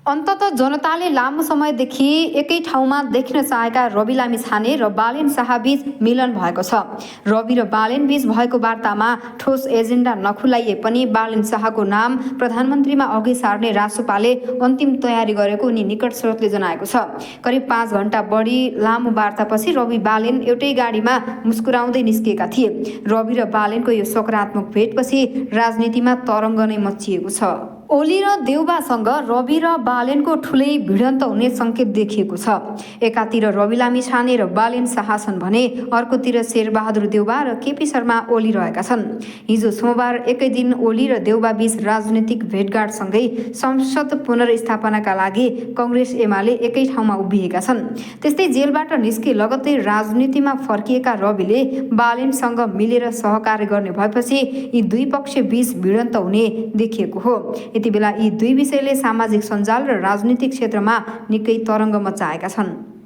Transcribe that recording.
अन्ततः जनताले लामो समयदेखि एकै ठाउँमा देख्न चाहेका रवि लामिछाने र बालेन शाहबीच मिलन भएको छ। रवि र बालेन बीच भएको वार्तामा ठोस एजेन्डा नखुलाइए पनि बालेन शाहको नाम प्रधानमन्त्रीमा अघि सार्ने रासोपाले अन्तिम तयारी गरेको उनी निकट स्रोतले जनाएको छ। करिब 5 घण्टा बढी लामो वार्तापछि रवि बालेन एउटै गाडीमा मुस्कुराउँदै निस्किएका थिए। रवि र बालेनको यो सकारात्मक भेटपछि राजनीतिमा तरङ्ग नै मच्चिएको छ। ओली र देउबासँग रवि र बालेनको ठुलै भिडन्त हुने सङ्केत देखिएको छ। एकातिर रवि लामिछाने र बालेन शाह छन् भने अर्कोतिर शेरबहादुर देउबा र केपी शर्मा ओली रहेका छन्। हिजो सोमबार एकै दिन ओली र देउबा बीच राजनीतिक भेटघाटसँगै संसद पुनर्स्थापनाका लागि कङ्ग्रेस एमाले एकै ठाउँमा उभिएका छन्। त्यस्तै जेलबाट निस्के लगत्तै राजनीतिमा फर्किएका रविले बालेनसँग मिलेर सहकार्य गर्ने भएपछि यी दुई पक्ष बीच भिडन्त हुने देखिएको हो। यति बेला यी दुई विषयले सामाजिक सञ्जाल र राजनीतिक क्षेत्रमा निकै तरङ्ग मच्चाएका छन्।